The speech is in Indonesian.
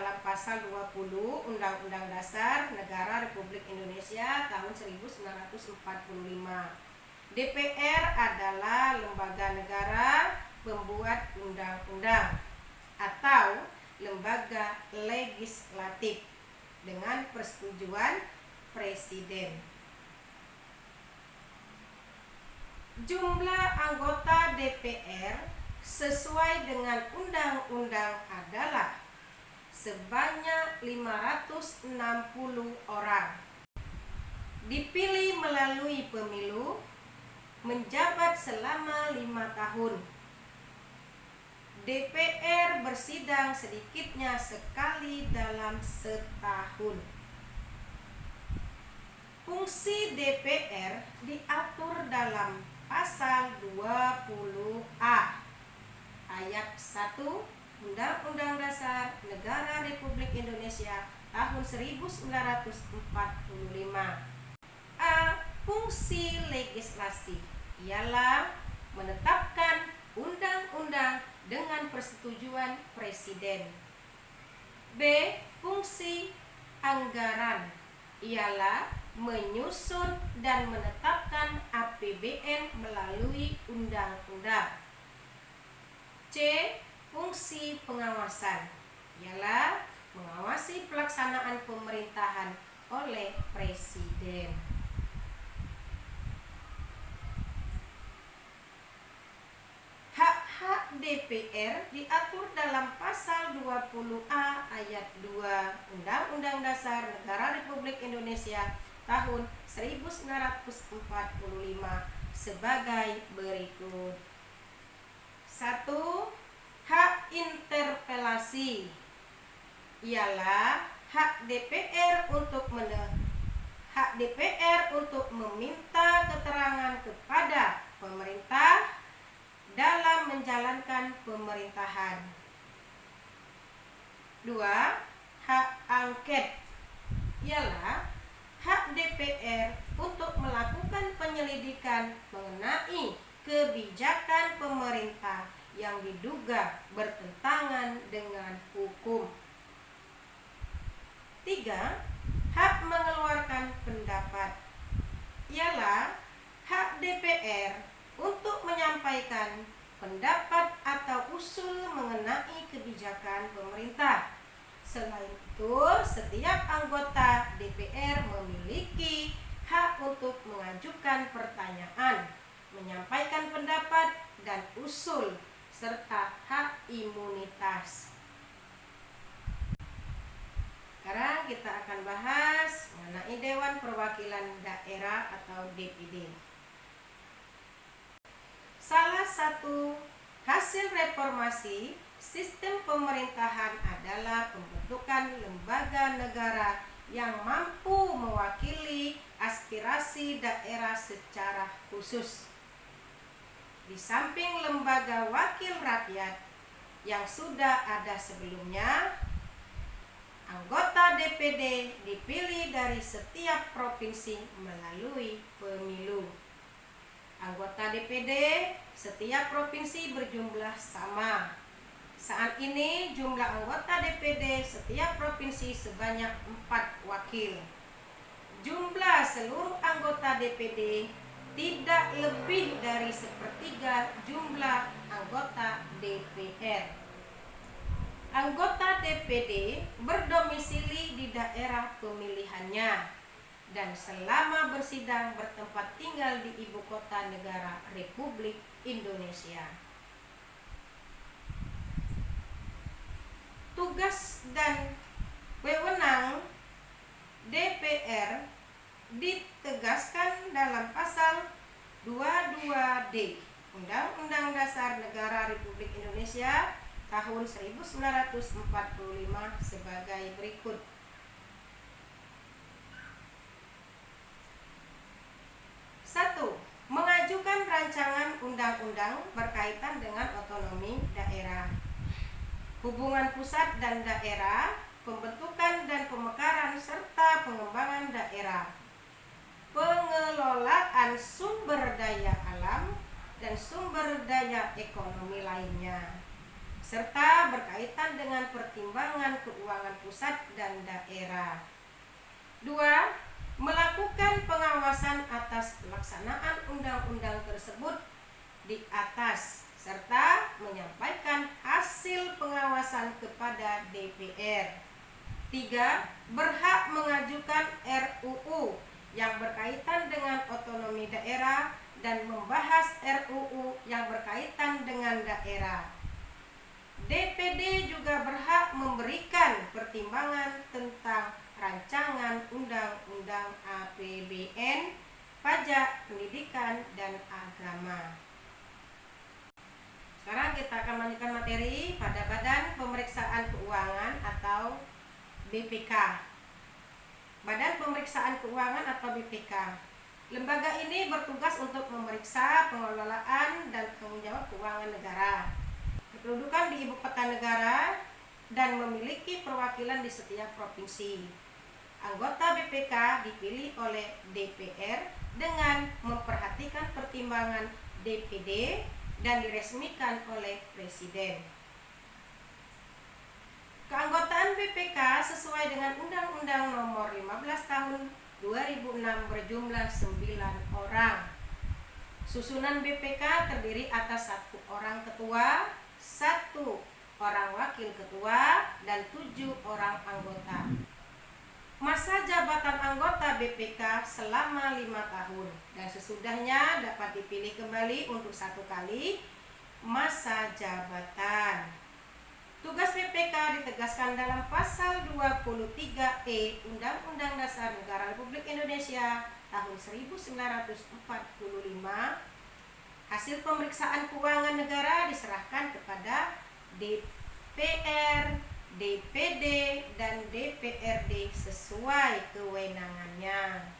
dalam pasal 20 Undang-Undang Dasar Negara Republik Indonesia tahun 1945. DPR adalah lembaga negara pembuat undang-undang atau lembaga legislatif dengan persetujuan Presiden. Jumlah anggota DPR sesuai dengan undang-undang adalah sebanyak 560 orang. Dipilih melalui pemilu, menjabat selama 5 tahun. DPR bersidang sedikitnya sekali dalam setahun. Fungsi DPR diatur dalam pasal 20A ayat 1 Undang-Undang Dasar Negara Republik Indonesia tahun 1945. A. Fungsi legislasi ialah menetapkan undang-undang dengan persetujuan Presiden. B. Fungsi anggaran ialah menyusun dan menetapkan APBN melalui undang-undang. C. Fungsi pengawasan ialah mengawasi pelaksanaan pemerintahan oleh Presiden. Hak-hak DPR diatur dalam pasal 20A ayat 2 Undang-Undang Dasar Negara Republik Indonesia tahun 1945 sebagai berikut. 1. Hak interpelasi ialah hak DPR untuk meminta keterangan kepada pemerintah dalam menjalankan pemerintahan. 2. Hak angket ialah hak DPR untuk melakukan penyelidikan mengenai kebijakan pemerintah yang diduga bertentangan dengan hukum. 3. Hak mengeluarkan pendapat ialah hak DPR untuk menyampaikan pendapat atau usul mengenai kebijakan pemerintah. Selain itu, setiap anggota DPR memiliki hak untuk mengajukan pertanyaan, menyampaikan pendapat dan usul, serta hak imunitas. Sekarang kita akan bahas mengenai Dewan Perwakilan Daerah atau DPD. Salah satu hasil reformasi sistem pemerintahan adalah pembentukan lembaga negara yang mampu mewakili aspirasi daerah secara khusus. Di samping lembaga wakil rakyat yang sudah ada sebelumnya, anggota DPD dipilih dari setiap provinsi melalui pemilu. Anggota DPD setiap provinsi berjumlah sama. Saat ini jumlah anggota DPD setiap provinsi sebanyak 4 wakil. Jumlah seluruh anggota DPD tidak lebih dari 1/3 jumlah anggota DPR. Anggota DPD berdomisili di daerah pemilihannya dan selama bersidang bertempat tinggal di ibu kota negara Republik Indonesia. Tugas dan wewenang DPR ditegaskan dalam pasal 22D Undang-Undang Dasar Negara Republik Indonesia tahun 1945 sebagai berikut. 1. Mengajukan rancangan undang-undang berkaitan dengan otonomi daerah, hubungan pusat dan daerah, pembentukan dan pemekaran serta pengembangan daerah, pengelolaan sumber daya alam dan sumber daya ekonomi lainnya. serta berkaitan dengan pertimbangan keuangan pusat dan daerah. 2. Melakukan pengawasan atas pelaksanaan undang-undang tersebut di atas serta menyampaikan hasil pengawasan kepada DPR. 3. Berhak mengajukan RUU yang berkaitan dengan otonomi daerah dan membahas RUU yang berkaitan dengan daerah. DPD juga berhak memberikan pertimbangan tentang rancangan undang-undang APBN, pajak, pendidikan, dan agama. Sekarang kita akan melanjutkan materi pada Badan Pemeriksaan Keuangan atau BPK. Badan Pemeriksaan Keuangan atau BPK. Lembaga ini bertugas untuk memeriksa pengelolaan dan tanggung jawab keuangan negara, berkedudukan di ibu kota negara, dan memiliki perwakilan di setiap provinsi. Anggota BPK dipilih oleh DPR dengan memperhatikan pertimbangan DPD dan diresmikan oleh Presiden. Keanggotaan BPK sesuai dengan Undang-Undang Nomor 15 Tahun 2006 berjumlah 9 orang. Susunan BPK terdiri atas 1 orang ketua, 1 orang wakil ketua, dan 7 orang anggota. Masa jabatan anggota BPK selama 5 tahun dan sesudahnya dapat dipilih kembali untuk 1 kali masa jabatan. Tugas BPK ditegaskan dalam pasal 23E Undang-Undang Dasar Negara Republik Indonesia tahun 1945. Hasil pemeriksaan keuangan negara diserahkan kepada DPR, DPD, dan DPRD sesuai kewenangannya.